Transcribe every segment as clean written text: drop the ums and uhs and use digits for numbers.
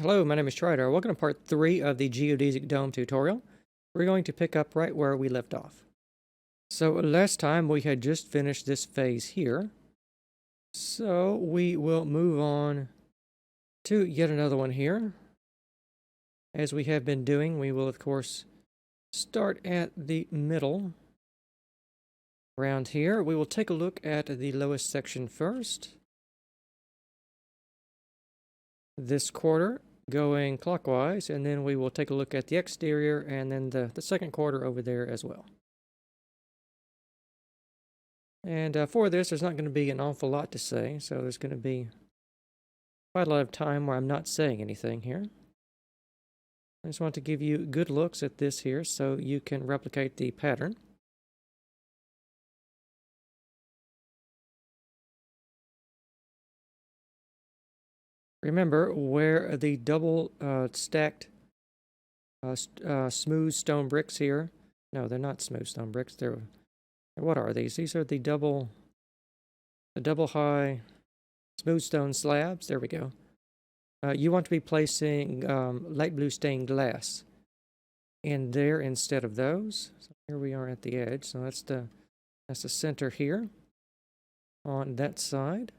Hello, my name is Trydar. Welcome to part 3 of the Geodesic Dome tutorial. We're going to pick up right where we left off. So last time we had just finished this phase here. So we will move on to yet another one here. As we have been doing, we will of course start at the middle. Around here, we will take a look at the lowest section first. This quarter going clockwise, and then we will take a look at the exterior and then the second quarter over there as well. And for this, there's not going to be an awful lot to say, so there's going to be quite a lot of time where I'm not saying anything here. I just want to give you good looks at this here so you can replicate the pattern. Remember where the double stacked smooth stone bricks here. No, they're not smooth stone bricks. They're, what are these? These are the double high smooth stone slabs. There we go. You want to be placing light blue stained glass in there instead of those. So here we are at the edge. So that's the center here on that side.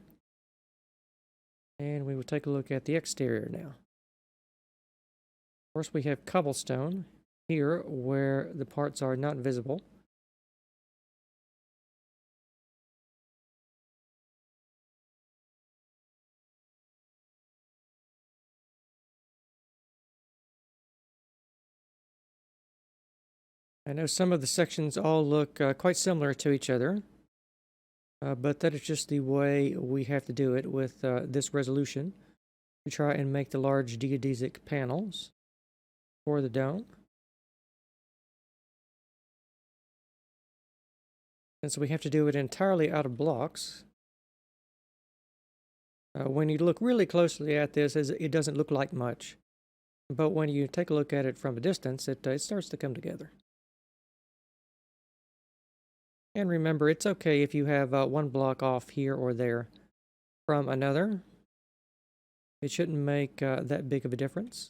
And we will take a look at the exterior now. Of course, we have cobblestone here where the parts are not visible. I know some of the sections all look quite similar to each other, but that is just the way we have to do it with this resolution to try and make the large geodesic panels for the dome. Since we have to do it entirely out of blocks, when you look really closely at this, it doesn't look like much, but when you take a look at it from a distance, it starts to come together. And remember, it's okay if you have one block off here or there from another. It shouldn't make that big of a difference.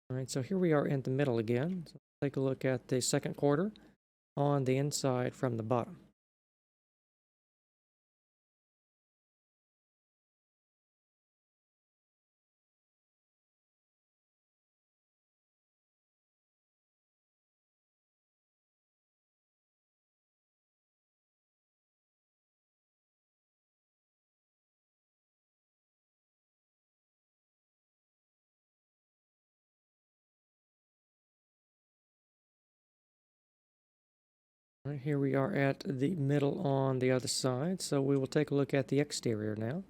All right, so here we are in the middle again. So take a look at the second quarter on the inside from the bottom. All right, here we are at the middle on the other side. So we will take a look at the exterior now.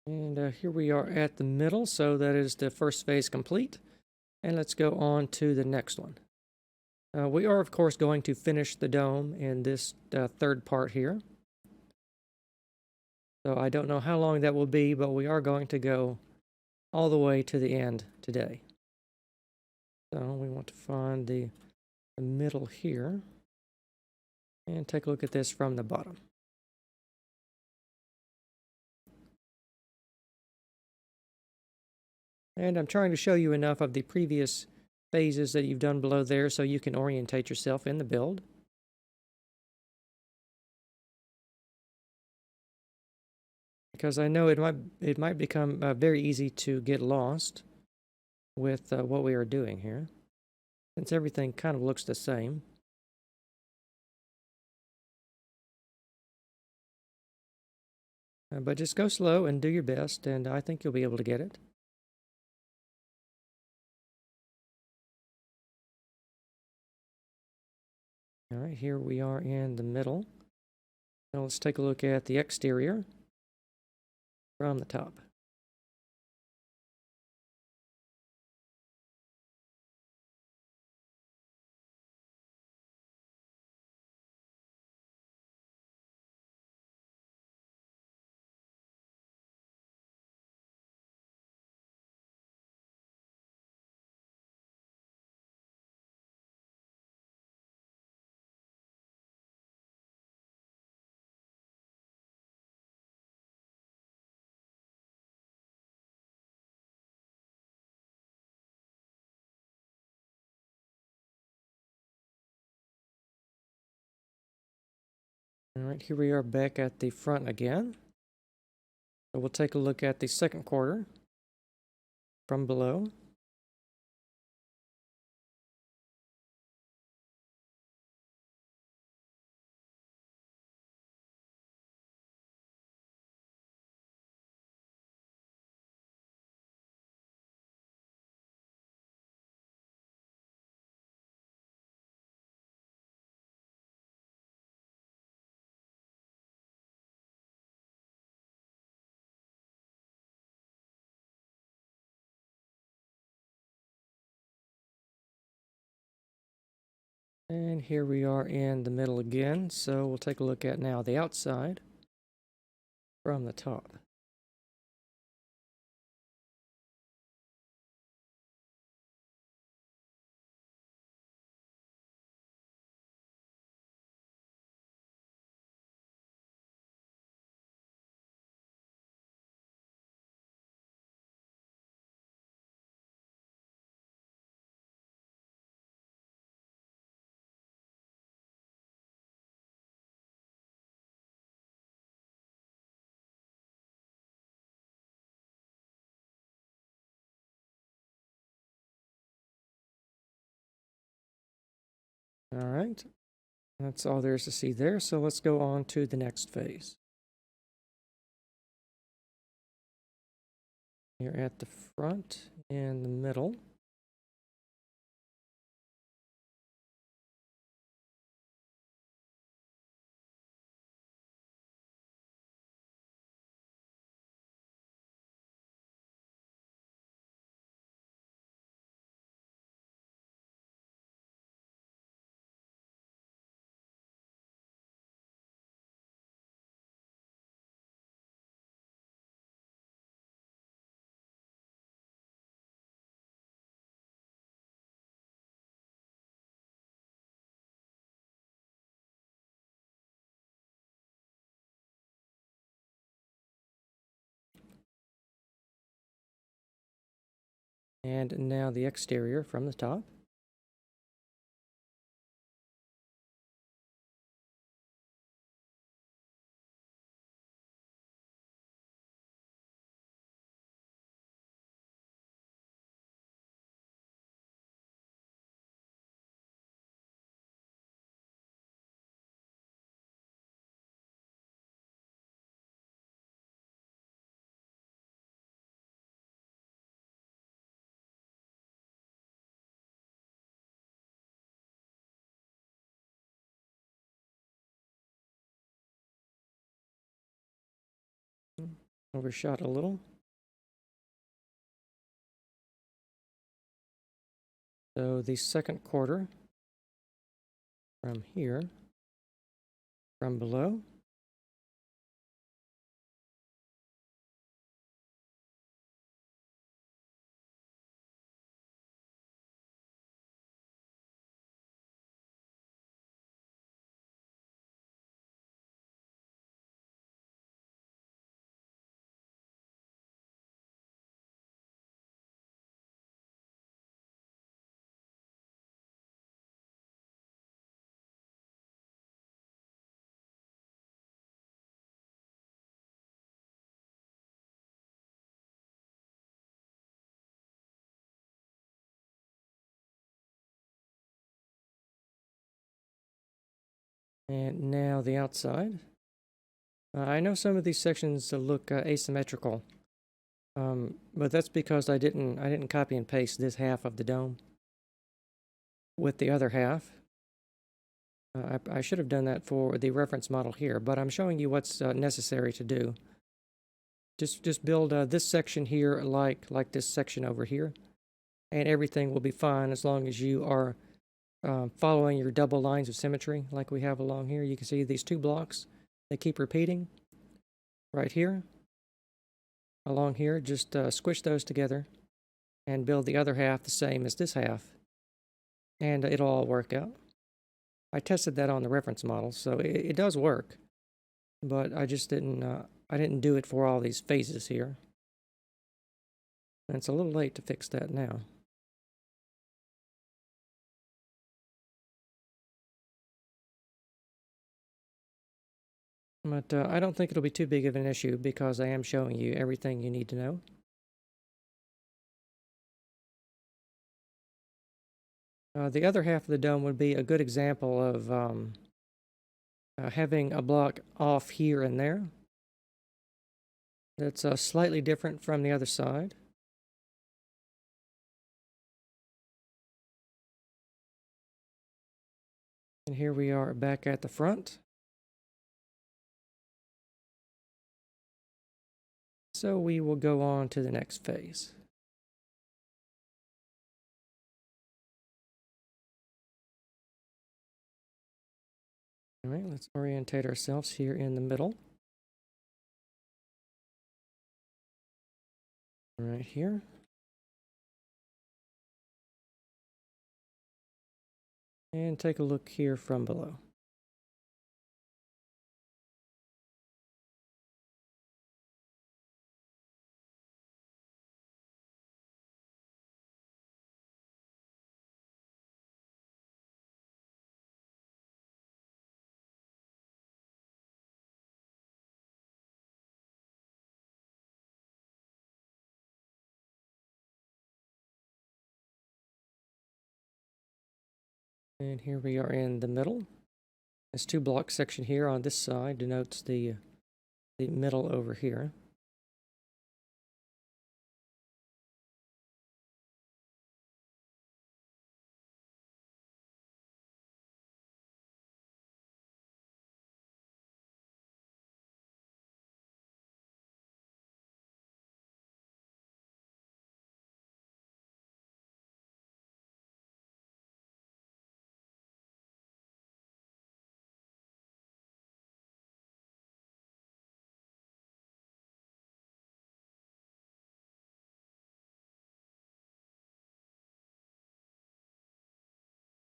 And here we are at the middle, so that is the first phase complete. And let's go on to the next one. We are, of course, going to finish the dome in this third part here. So I don't know how long that will be, but we are going to go all the way to the end today. So we want to find the middle here and take a look at this from the bottom. And I'm trying to show you enough of the previous phases that you've done below there so you can orientate yourself in the build. Because I know it might become very easy to get lost with what we are doing here, since everything kind of looks the same. But just go slow and do your best, and I think you'll be able to get it. All right, here we are in the middle. Now let's take a look at the exterior. from the top. All right, here we are back at the front again. So we'll take a look at the second quarter from below. And here we are in the middle again. So we'll take a look at now the outside from the top. All right, that's all there is to see there. So let's go on to the next phase. Here at the front and the middle. And now the exterior from the top. Overshot a little. So the second quarter from here, from below. And now the outside. I know some of these sections look asymmetrical, but that's because I didn't copy and paste this half of the dome with the other half. I should have done that for the reference model here, but I'm showing you what's necessary to do. Just build this section here like this section over here, and everything will be fine as long as you are following your double lines of symmetry like we have along here. You can see these two blocks, they keep repeating right here, along here. Just squish those together and build the other half the same as this half, and it'll all work out. I tested that on the reference model, so it does work, but I just didn't do it for all these phases here. And it's a little late to fix that now. But I don't think it'll be too big of an issue because I am showing you everything you need to know. The other half of the dome would be a good example of having a block off here and there. That's slightly different from the other side. And here we are back at the front. So we will go on to the next phase. All right, let's orientate ourselves here in the middle. Right here. And take a look here from below. And here we are in the middle. This two block section here on this side denotes the middle over here.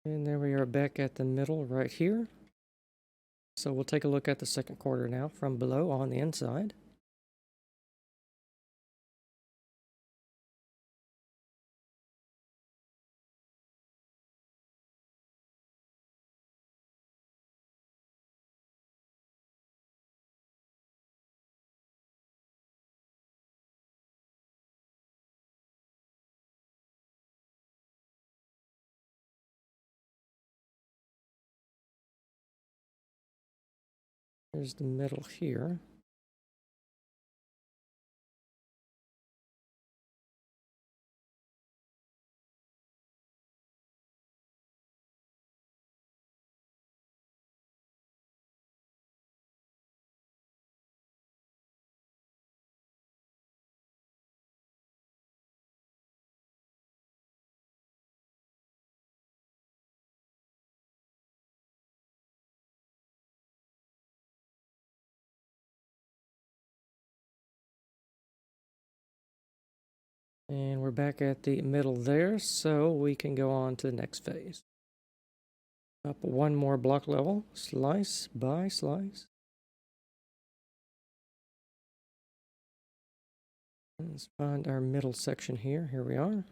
And there we are back at the middle right here. So we'll take a look at the second quarter now from below on the inside. Here's the middle here. And we're back at the middle there, so we can go on to the next phase. Up one more block level, slice by slice. Let's find our middle section here. Here we are.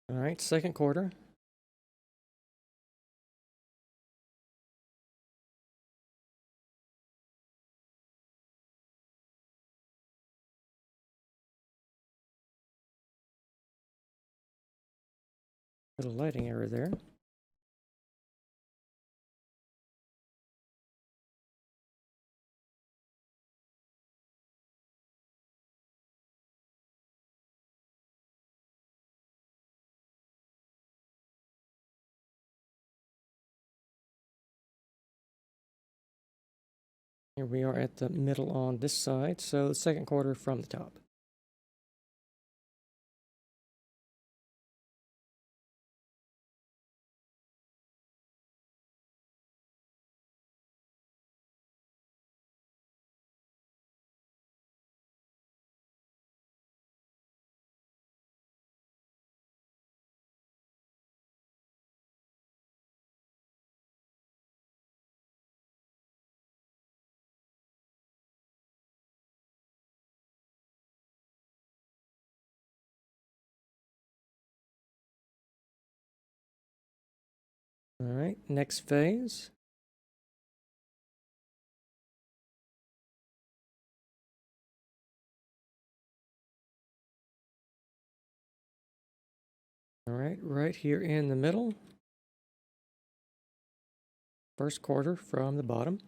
All right, second quarter. Little lighting error there. Here we are at the middle on this side, so the second quarter from the top. All right, next phase. All right, right here in the middle. First quarter from the bottom.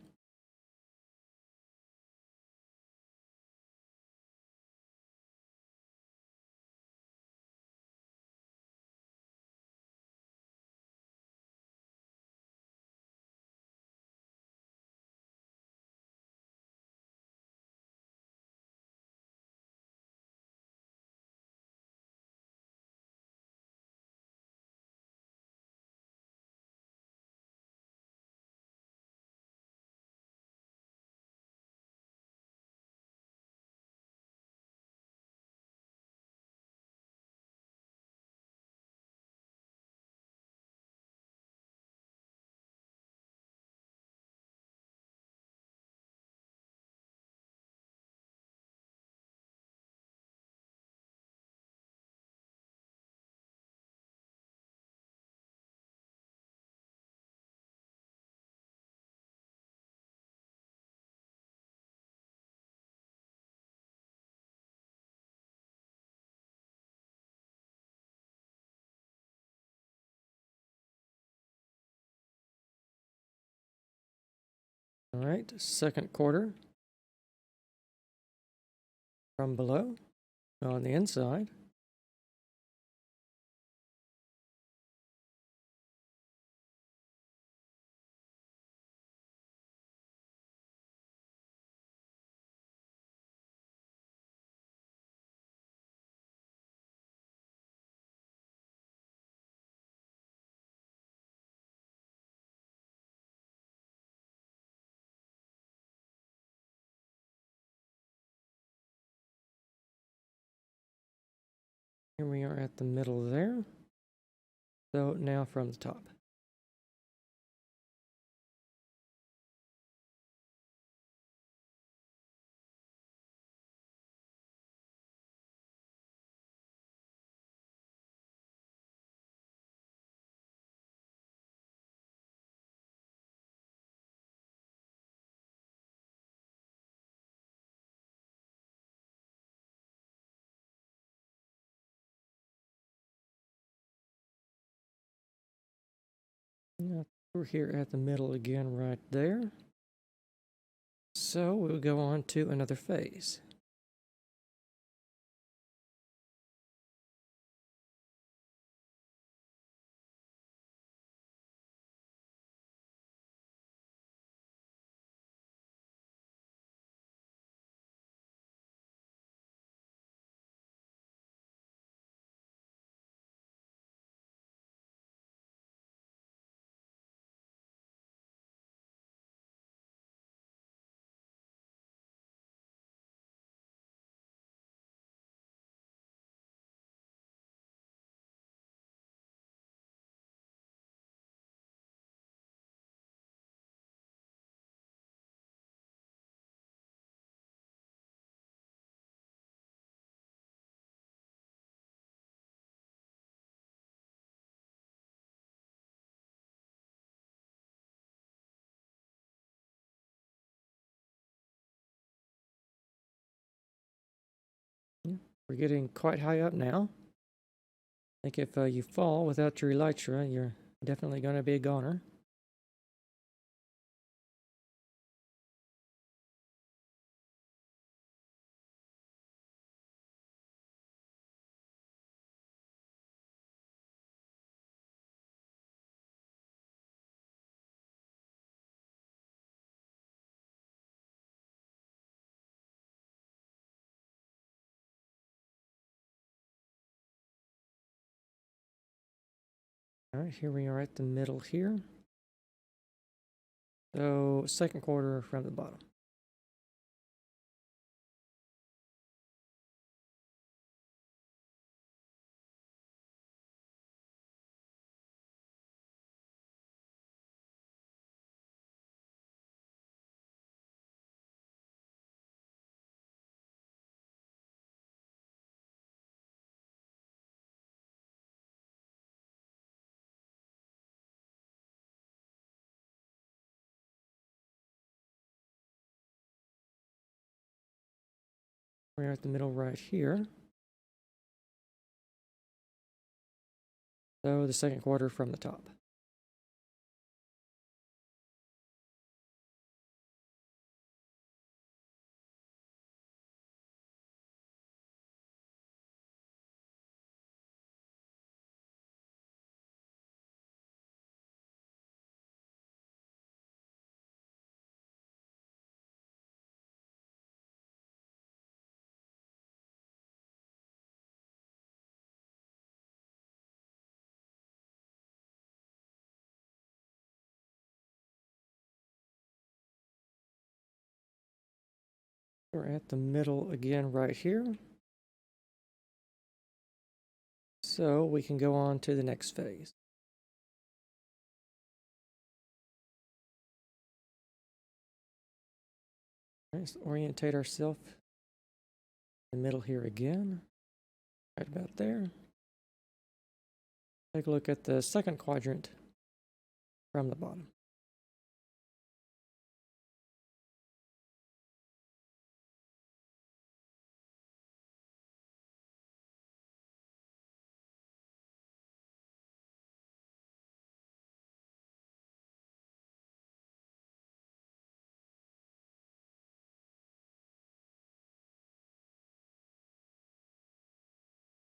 All right, second quarter from below on the inside. Here we are at the middle there. So now from the top. Now we're here at the middle again right there. So we'll go on to another phase. We're getting quite high up now. I think if you fall without your elytra, you're definitely going to be a goner. All right, here we are at the middle here. So second quarter from the bottom. We're at the middle right here. So the second quarter from the top. We're at the middle again right here. So we can go on to the next phase. All right, let's orientate ourselves in the middle here again. Right about there. Take a look at the second quadrant from the bottom.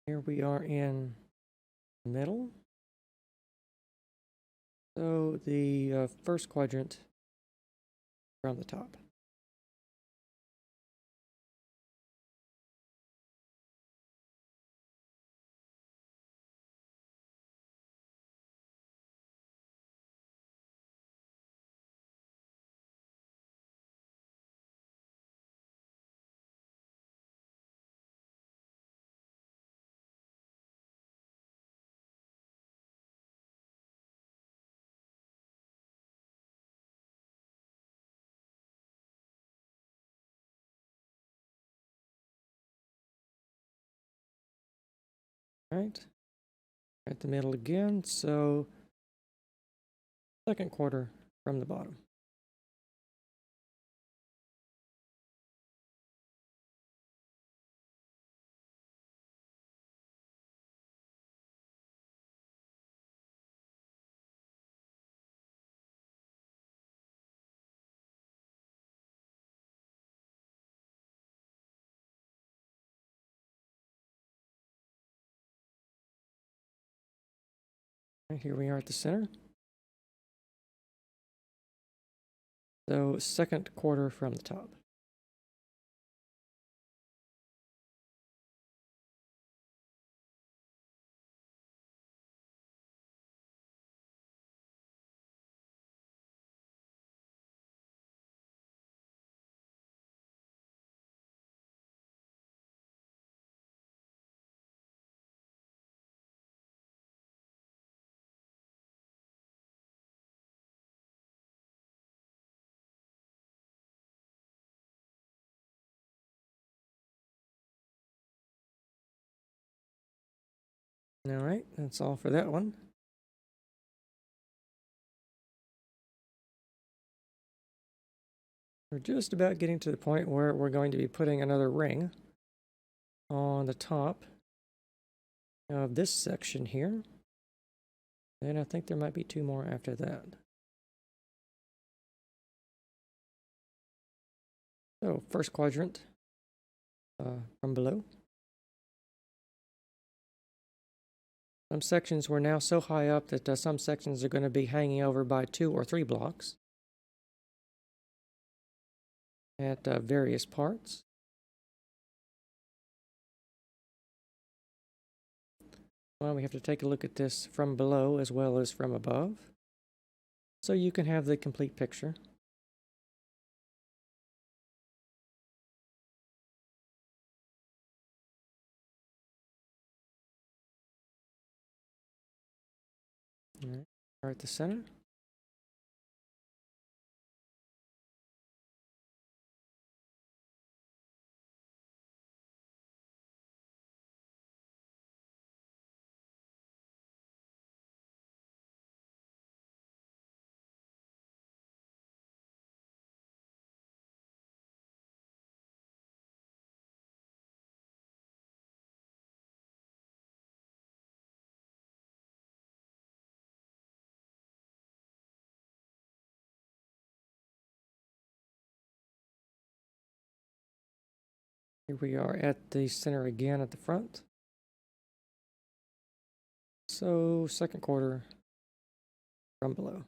Here we are in the middle. So the first quadrant from the top. Right, at the middle again, so second quarter from the bottom. Right, here we are at the center. So second quarter from the top. All right, that's all for that one. We're just about getting to the point where we're going to be putting another ring on the top of this section here. And I think there might be 2 more after that. So first quadrant from below. Some sections were now so high up that some sections are going to be hanging over by 2 or 3 blocks at various parts. Well, we have to take a look at this from below as well as from above, so you can have the complete picture. All right, start at the center. Here we are at the center again at the front. So second quarter from below.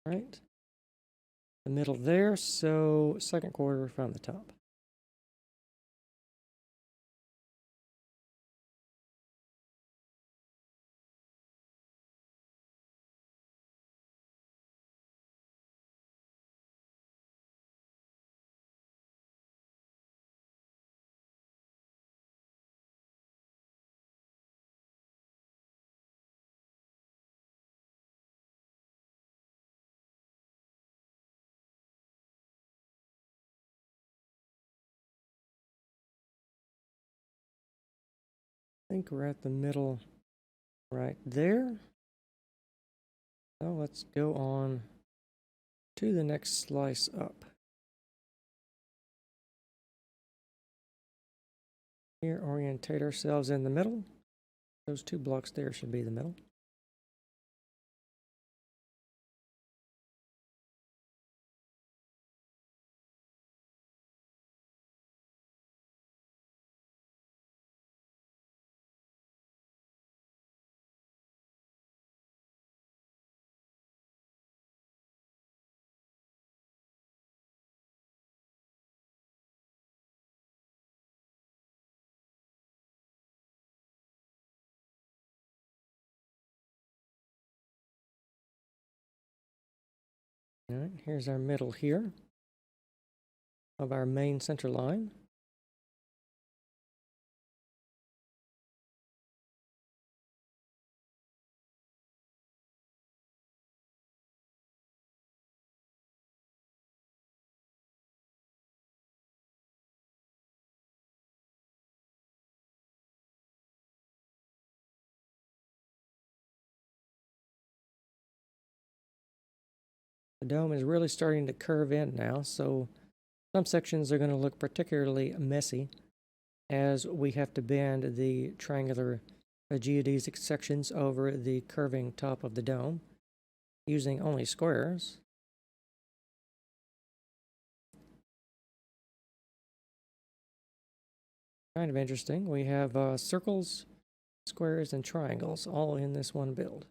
Right, the middle there, so second quarter from the top. I think we're at the middle right there. So let's go on to the next slice up. Here, orientate ourselves in the middle. Those 2 blocks there should be the middle. All right, here's our middle here of our main center line. The dome is really starting to curve in now, so some sections are going to look particularly messy as we have to bend the triangular geodesic sections over the curving top of the dome using only squares. Kind of interesting. We have circles, squares, and triangles all in this one build.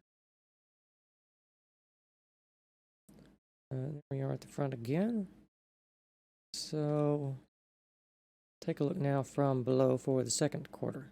There we are at the front again. So take a look now from below for the second quarter.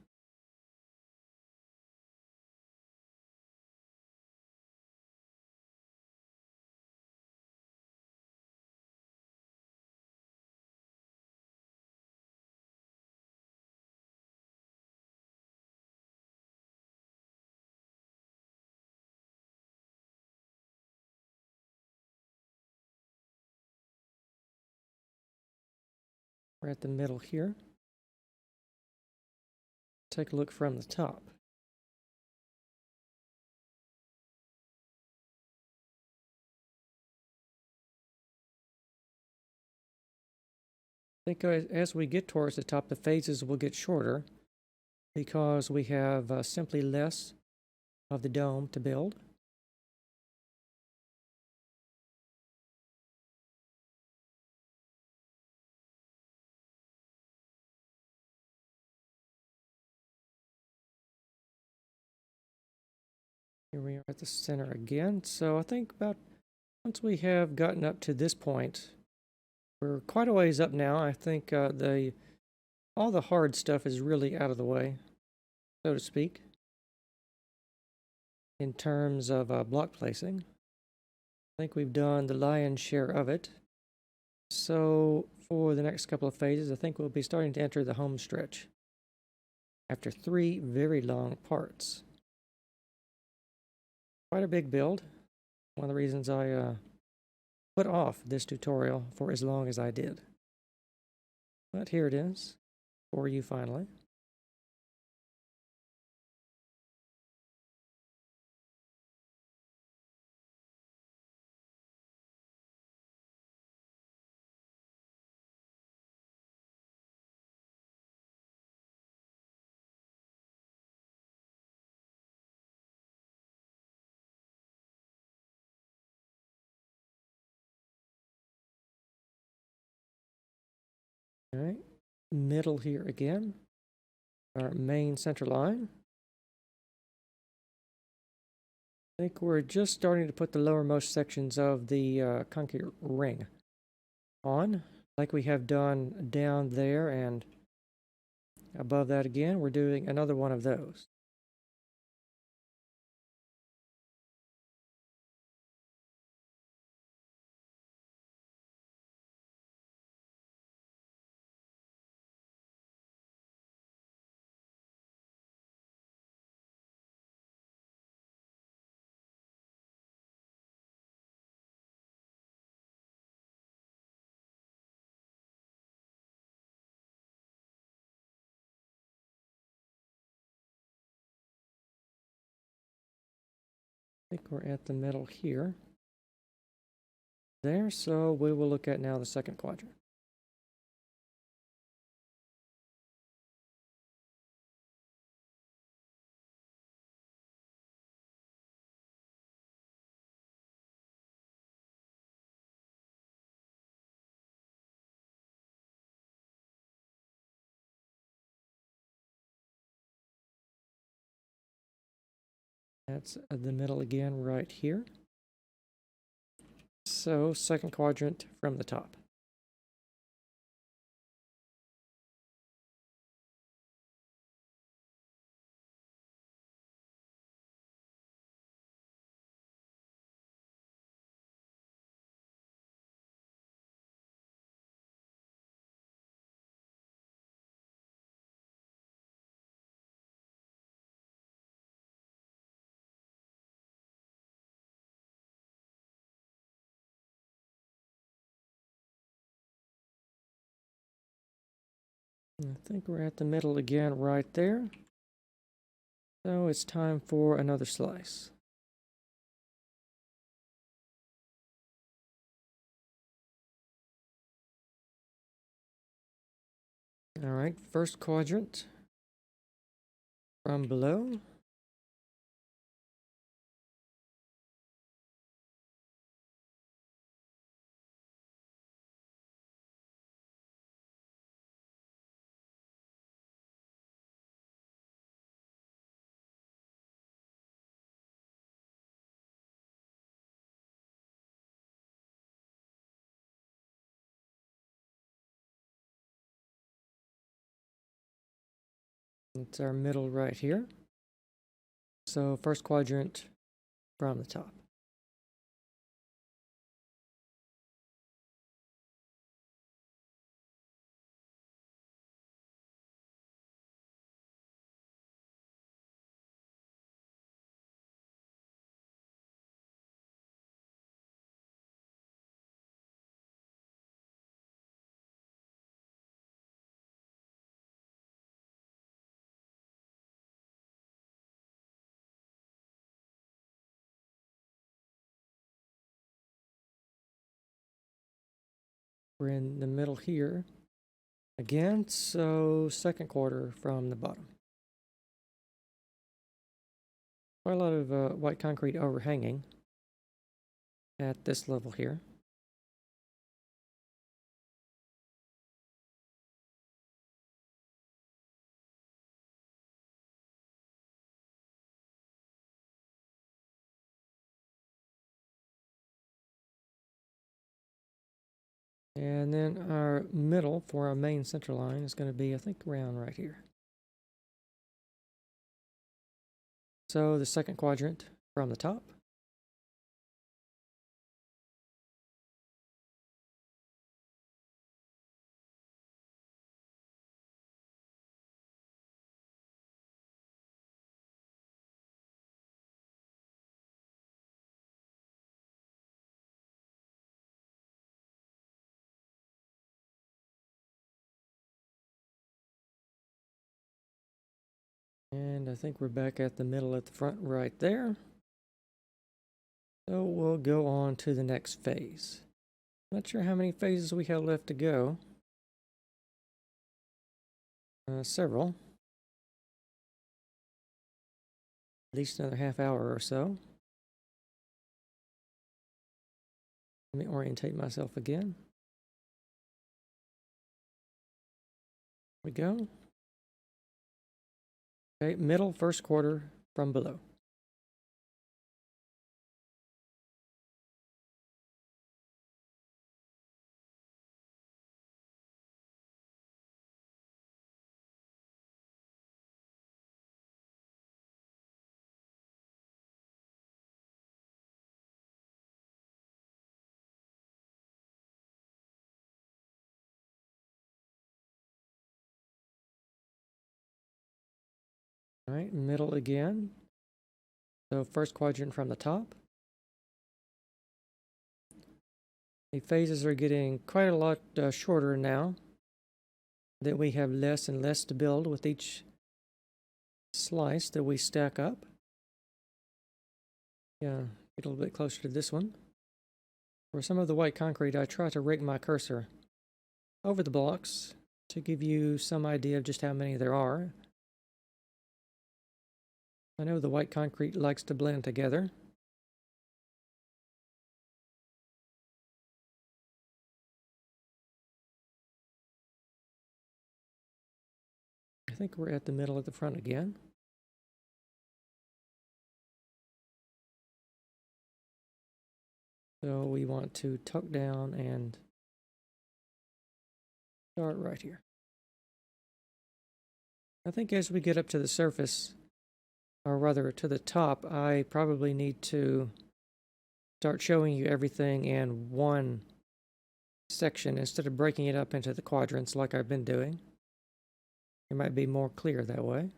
We're at the middle here. Take a look from the top. I think as we get towards the top, the phases will get shorter because we have simply less of the dome to build. Here we are at the center again. So I think about once we have gotten up to this point, we're quite a ways up now. I think all the hard stuff is really out of the way, so to speak, in terms of block placing. I think we've done the lion's share of it. So for the next couple of phases, I think we'll be starting to enter the home stretch after 3 very long parts. Quite a big build. One of the reasons I put off this tutorial for as long as I did. But here it is for you finally. All right, middle here again, our main center line. I think we're just starting to put the lowermost sections of the concrete ring on, like we have done down there, and above that again, we're doing another one of those. I think we're at the middle here. There, so we will look at now the second quadrant. That's the middle again right here. So second quadrant from the top. I think we're at the middle again right there. So it's time for another slice. All right, first quadrant from below. It's our middle right here. So first quadrant from the top. we're in the middle here again, so second quarter from the bottom. Quite a lot of white concrete overhanging at this level here. And then our middle for our main center line is going to be, I think, around right here. So the second quadrant from the top. And I think we're back at the middle at the front right there. So we'll go on to the next phase. Not sure how many phases we have left to go. Several. At least another half hour or so. Let me orientate myself again. There we go. Okay, middle, first quarter from below. All right, middle again. So first quadrant from the top. The phases are getting quite a lot shorter now that we have less and less to build with each slice that we stack up. Yeah, get a little bit closer to this one. For some of the white concrete, I try to rig my cursor over the blocks to give you some idea of just how many there are. I know the white concrete likes to blend together. I think we're at the middle at the front again. So we want to tuck down and start right here. I think as we get up to the surface, or rather to the top, I probably need to start showing you everything in one section instead of breaking it up into the quadrants like I've been doing. It might be more clear that way.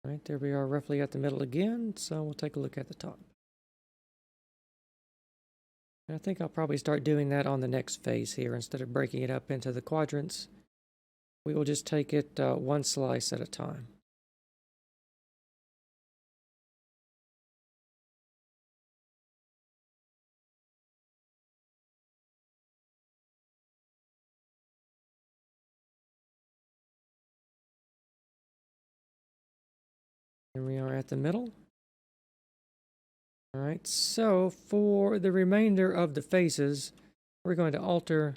All right, there we are roughly at the middle again, so we'll take a look at the top. And I think I'll probably start doing that on the next phase here. Instead of breaking it up into the quadrants, we will just take it one slice at a time. Here we are at the middle. All right, so for the remainder of the phases, we're going to alter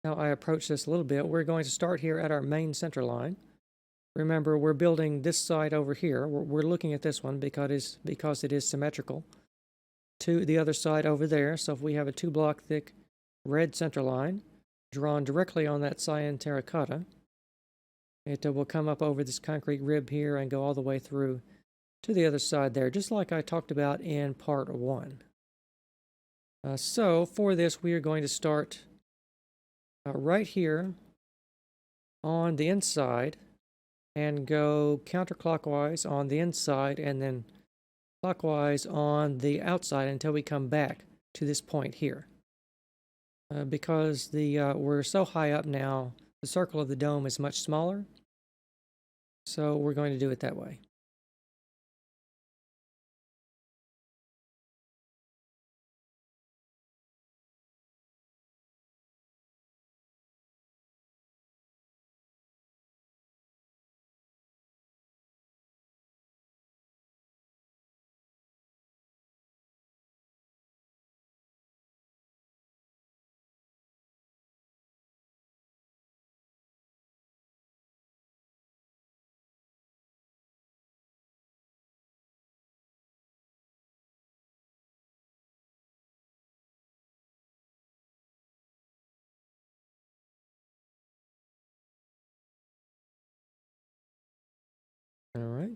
how I approach this a little bit. We're going to start here at our main center line. Remember, we're building this side over here. We're looking at this one because it is symmetrical to the other side over there. So if we have a 2-block thick red center line drawn directly on that cyan terracotta, it will come up over this concrete rib here and go all the way through to the other side there, just like I talked about in part 1. So for this, we are going to start right here on the inside and go counterclockwise on the inside and then clockwise on the outside until we come back to this point here. Because we're so high up now, the circle of the dome is much smaller, so we're going to do it that way.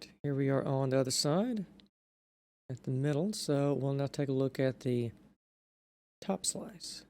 right, here we are on the other side at the middle. So we'll now take a look at the top slice.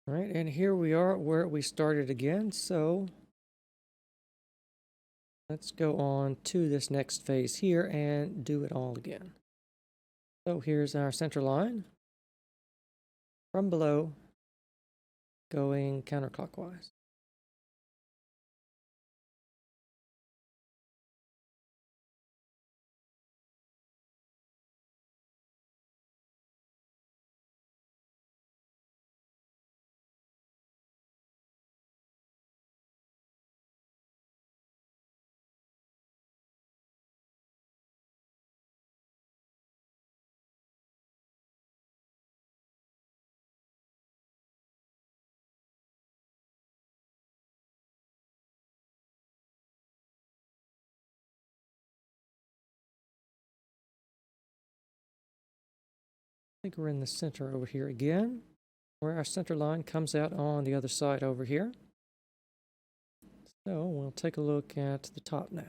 All right, and here we are where we started again. So let's go on to this next phase here and do it all again. So here's our center line from below going counterclockwise. I think we're in the center over here again, where our center line comes out on the other side over here. So we'll take a look at the top now.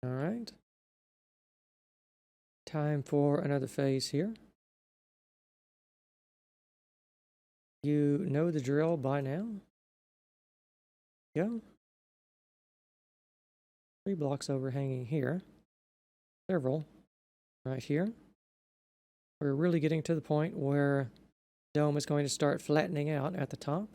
All right. Time for another phase here. You know the drill by now. Go. 3 blocks overhanging here. Several right here. We're really getting to the point where the dome is going to start flattening out at the top.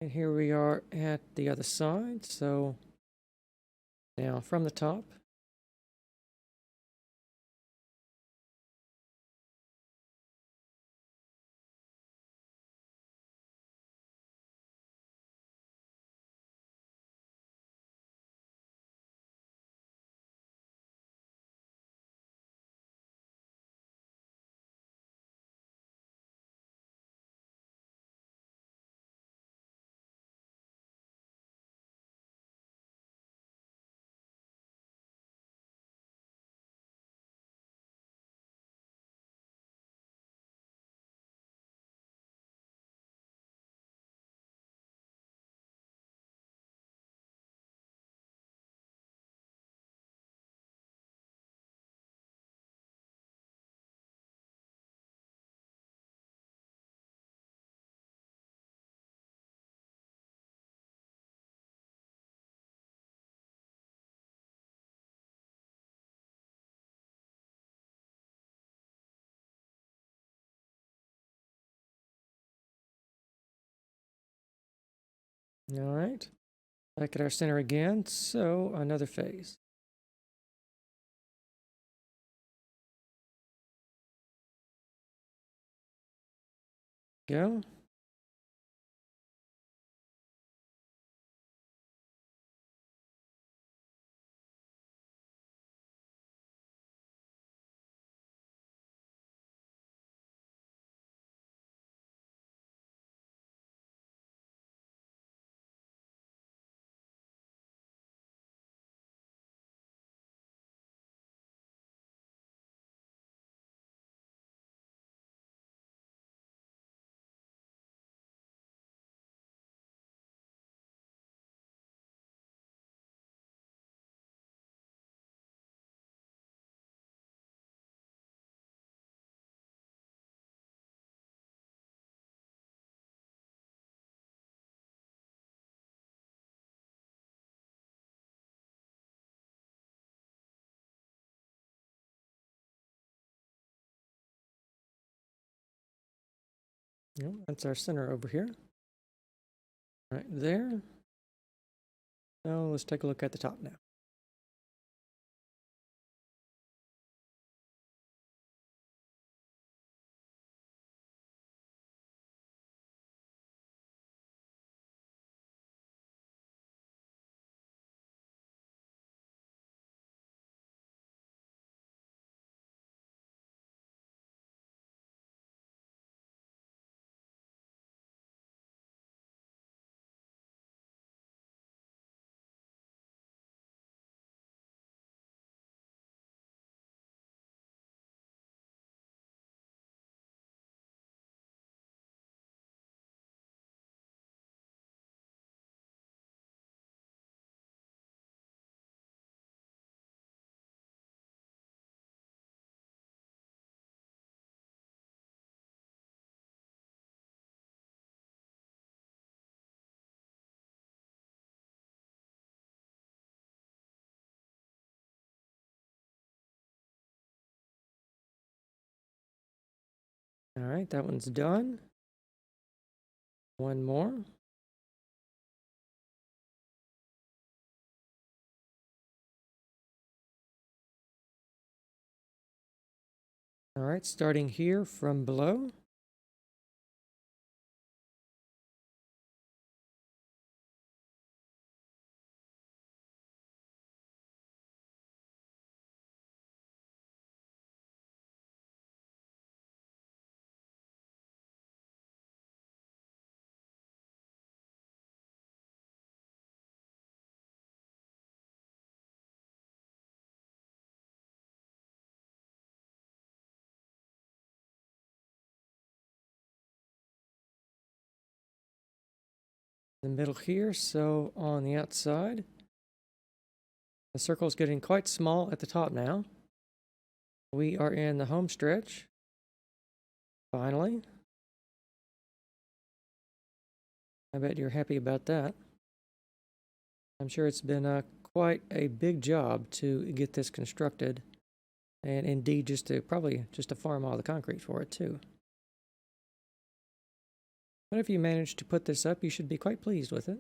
And here we are at the other side. So now from the top, All right. Back at our center again, so another phase. Go. Yep, that's our center over here. Right there. Now let's take a look at the top now. All right, that one's done. One more. All right, starting here from below. The middle here, so on the outside. The circle's getting quite small at the top now. We are in the home stretch. Finally. I bet you're happy about that. I'm sure it's been quite a big job to get this constructed. And indeed, probably just to farm all the concrete for it too. But if you manage to put this up, you should be quite pleased with it.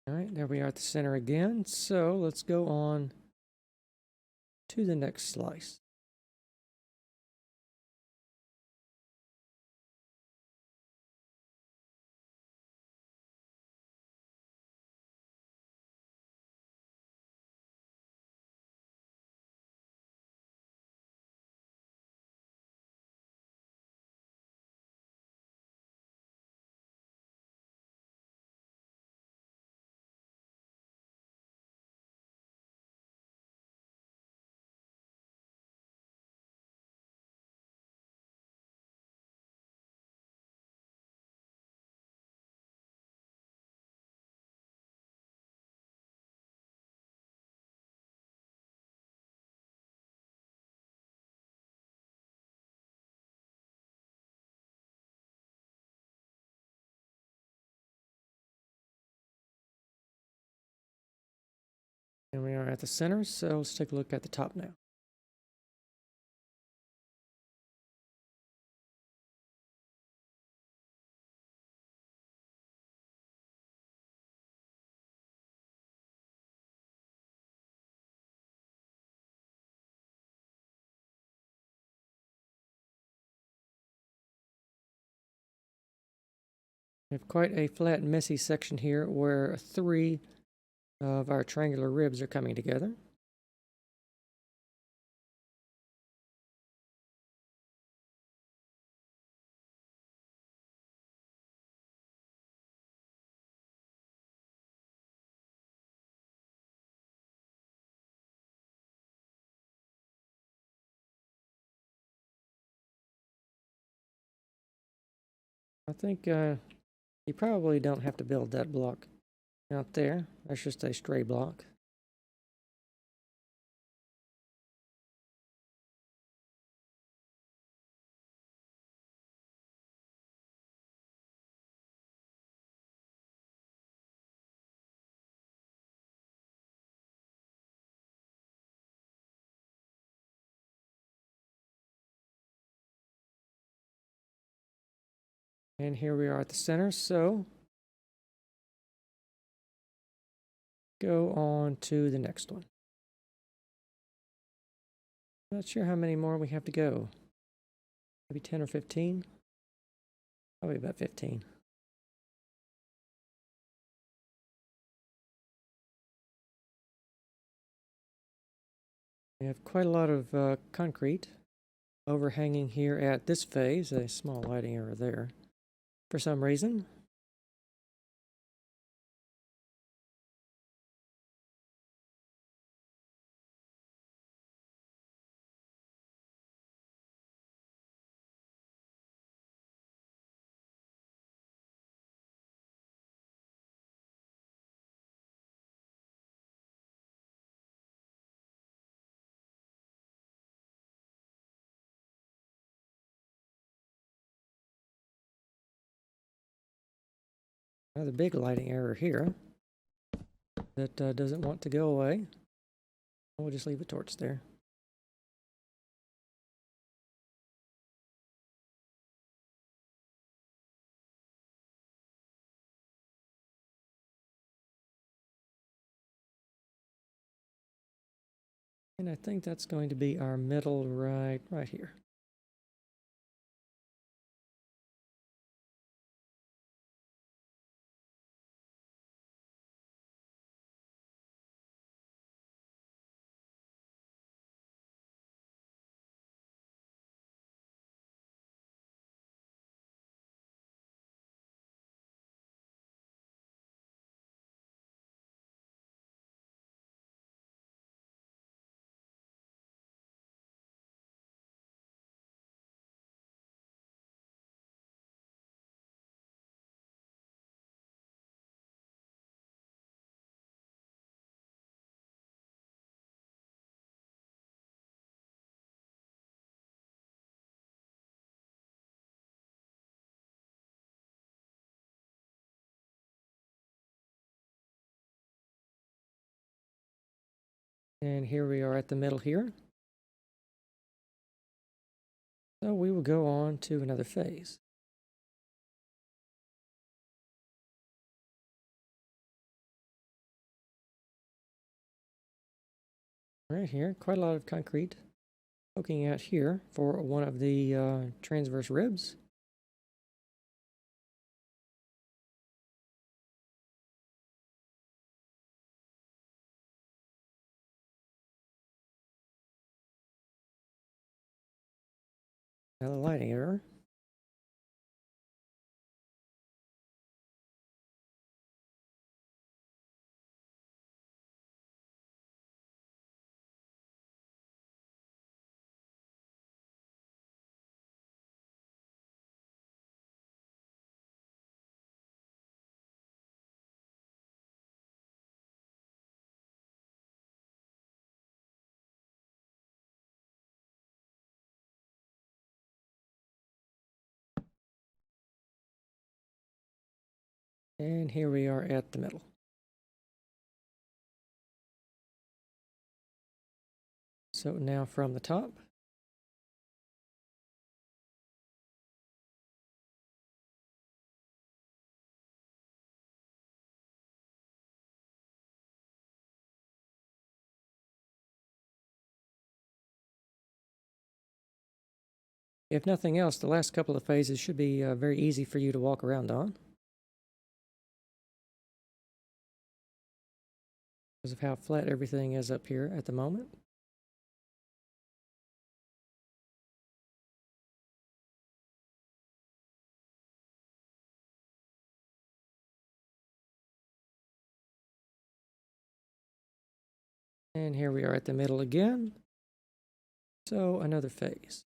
All right, there we are at the center again. So let's go on to the next slice. on at the center, so let's take a look at the top now. We have quite a flat, messy section here where 3 of our triangular ribs are coming together. I think you probably don't have to build that block out there. That's just a stray block. And here we are at the center, so go on to the next one. Not sure how many more we have to go. Maybe 10 or 15? Probably about 15. We have quite a lot of concrete overhanging here at this phase, a small lighting error there for some reason. Another big lighting error here that doesn't want to go away. We'll just leave the torch there. And I think that's going to be our middle right here. And here we are at the middle here. So we will go on to another phase. Right here, quite a lot of concrete poking out here for one of the transverse ribs. Another lighting error. And here we are at the middle. So now from the top, if nothing else, the last couple of phases should be very easy for you to walk around on, because of how flat everything is up here at the moment. And here we are at the middle again. So another phase.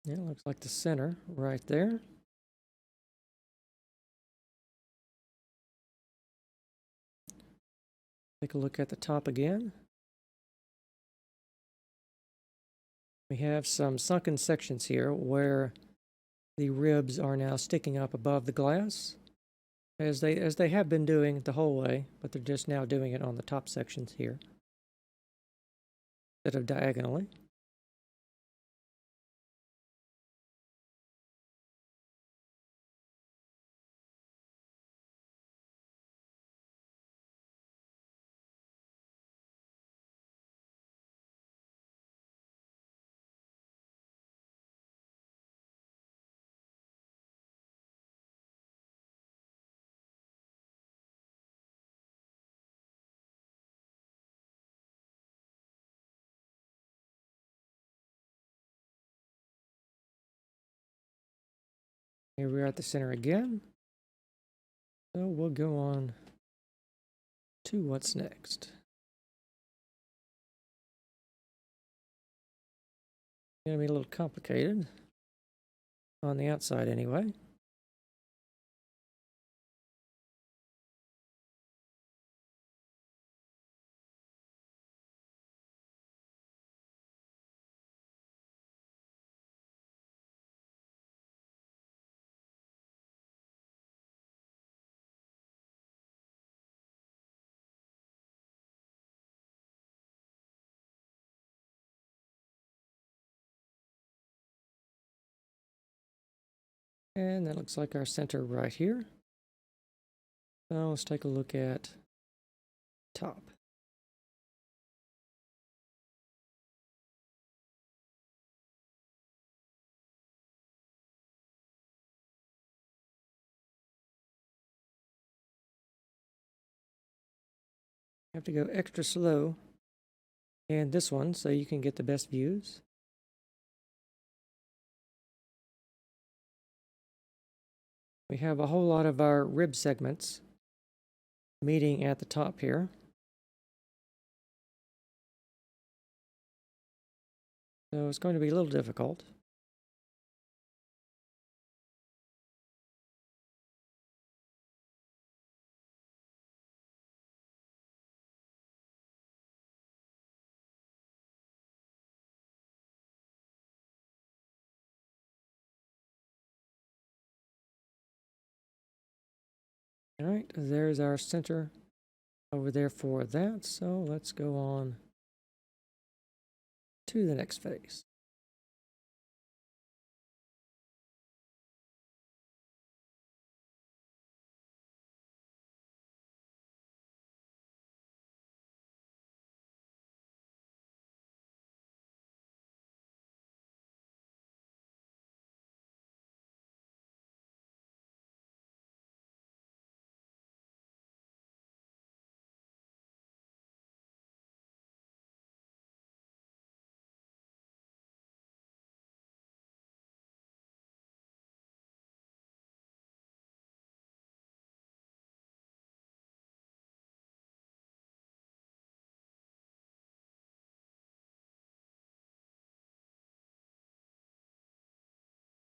Yeah, it looks like the center right there. Take a look at the top again. We have some sunken sections here where the ribs are now sticking up above the glass, as they have been doing the whole way, but they're just now doing it on the top sections here instead of diagonally. Here we are at the center again. So we'll go on to what's next. It's gonna be a little complicated on the outside anyway. And that looks like our center right here. So let's take a look at top. You have to go extra slow and this one so you can get the best views. We have a whole lot of our rib segments meeting at the top here. So it's going to be a little difficult. All right, there's our center over there for that. So let's go on to the next phase.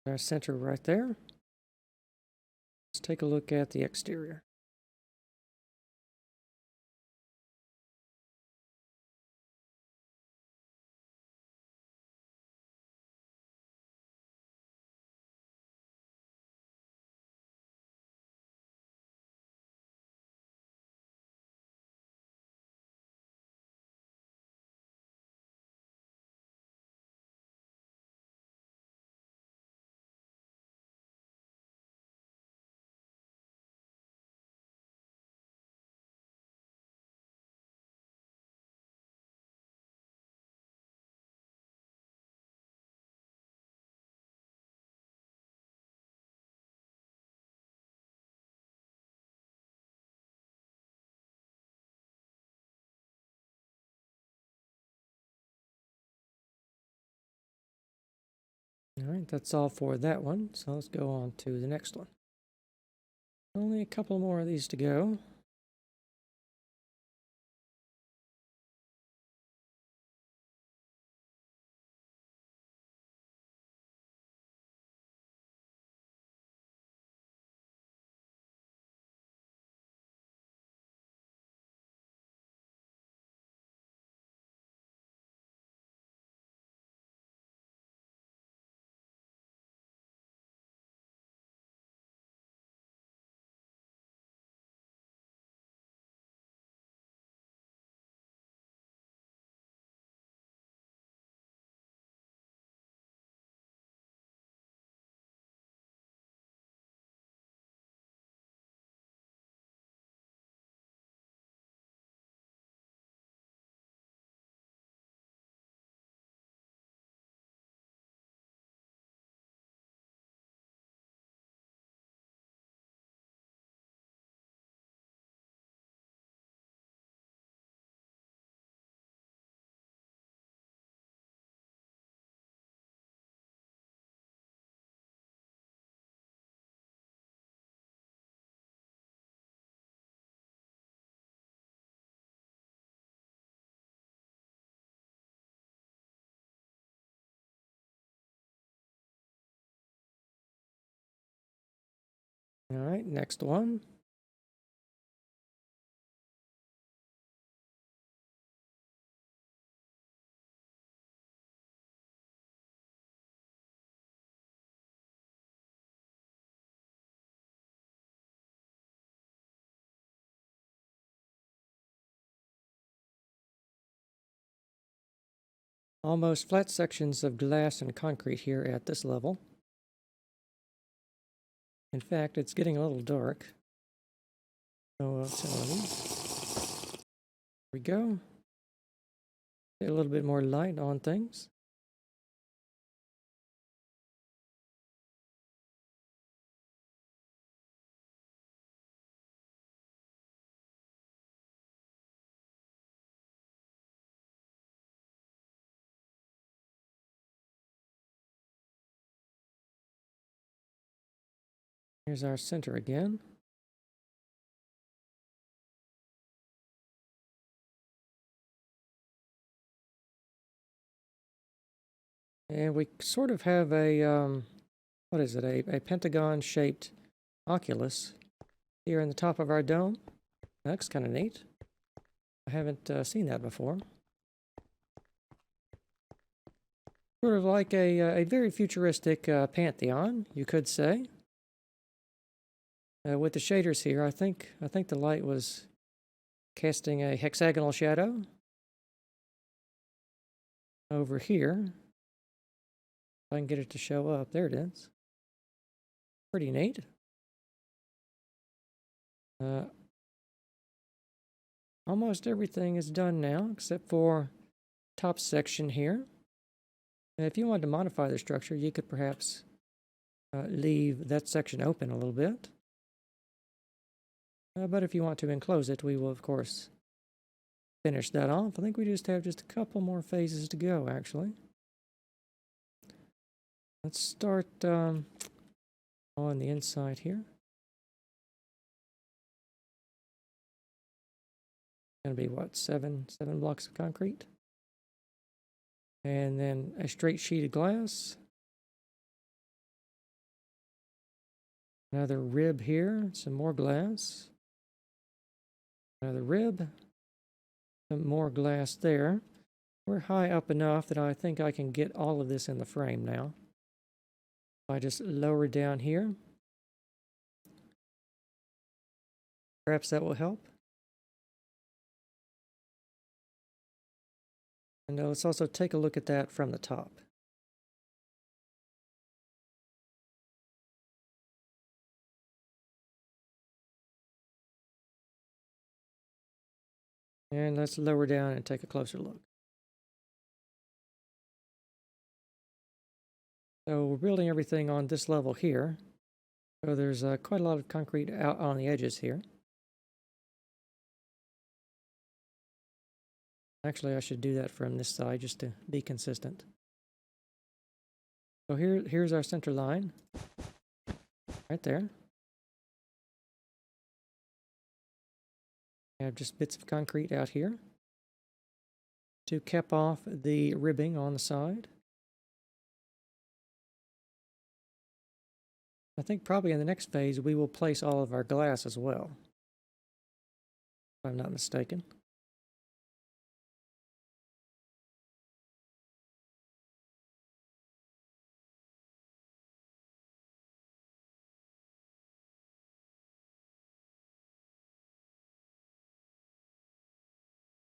Our center right there. Let's take a look at the exterior. All right, that's all for that one. So let's go on to the next one. Only a couple more of these to go. All right, next one. Almost flat sections of glass and concrete here at this level. In fact, it's getting a little dark. So here we go. Get a little bit more light on things. Here's our center again. And we sort of have a, what is it, a pentagon-shaped oculus here in the top of our dome. That's kind of neat. I haven't seen that before. Sort of like a very futuristic pantheon, you could say. With the shaders here, I think the light was casting a hexagonal shadow over here. If I can get it to show up, there it is. Pretty neat. Almost everything is done now, except for top section here. And if you wanted to modify the structure, you could perhaps leave that section open a little bit. But if you want to enclose it, we will, of course, finish that off. I think we just have a couple more phases to go, actually. Let's start on the inside here. Going to be, what, seven blocks of concrete? And then a straight sheet of glass. Another rib here, some more glass. Another rib, some more glass there. We're high up enough that I think I can get all of this in the frame now. If I just lower down here, perhaps that will help. And let's also take a look at that from the top. And let's lower down and take a closer look. So we're building everything on this level here. So there's quite a lot of concrete out on the edges here. Actually, I should do that from this side just to be consistent. So here's our center line, right there. I have just bits of concrete out here to cap off the ribbing on the side. I think probably in the next phase we will place all of our glass as well, if I'm not mistaken.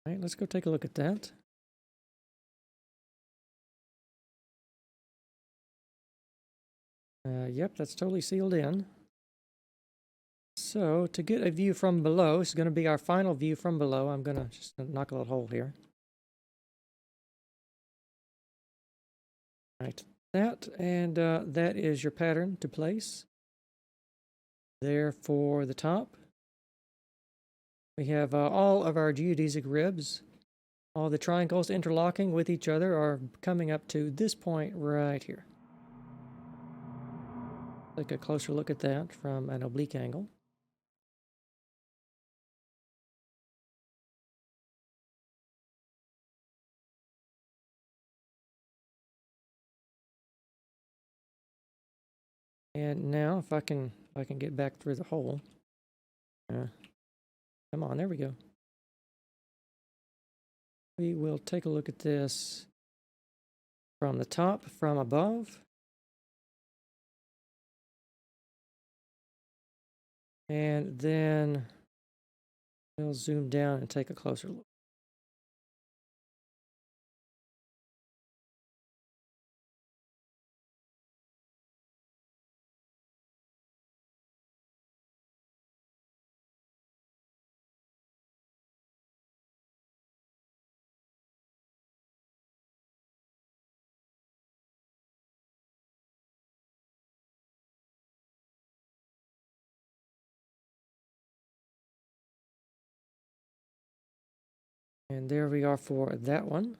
All right, let's go take a look at that. Yep, that's totally sealed in. So to get a view from below, this is going to be our final view from below. I'm going to just knock a little hole here. All right, that is your pattern to place there for the top. We have all of our geodesic ribs. All the triangles interlocking with each other are coming up to this point right here. Take a closer look at that from an oblique angle. And now if I can get back through the hole. Come on, there we go. We will take a look at this from the top, from above. And then we'll zoom down and take a closer look. And there we are for that one.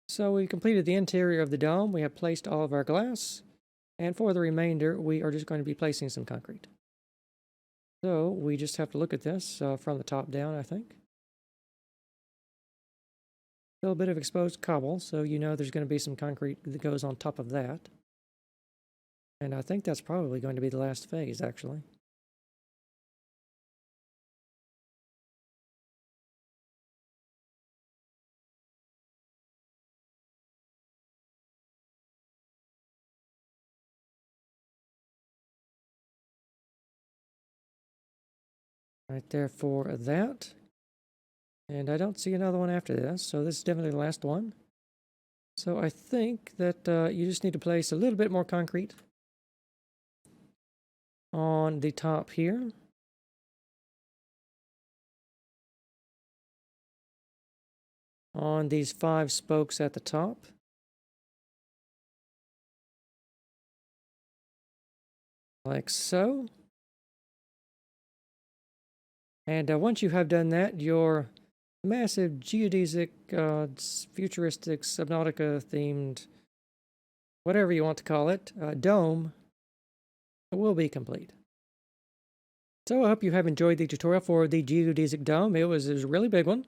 So we completed the interior of the dome. We have placed all of our glass. And for the remainder, we are just going to be placing some concrete. So we just have to look at this from the top down, I think. Still a bit of exposed cobble, so you know there's going to be some concrete that goes on top of that. And I think that's probably going to be the last phase, actually. Right there for that. And I don't see another one after this, so this is definitely the last one. So I think that you just need to place a little bit more concrete on the top here. On these 5 spokes at the top. Like so. And once you have done that, your massive geodesic, futuristic, Subnautica themed, whatever you want to call it, dome will be complete. So I hope you have enjoyed the tutorial for the geodesic dome. It was a really big one,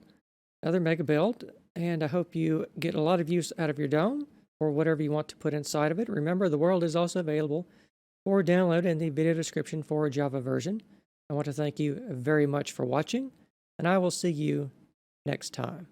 another mega build, and I hope you get a lot of use out of your dome or whatever you want to put inside of it. Remember, the world is also available or download in the video description for a Java version. I want to thank you very much for watching, and I will see you next time.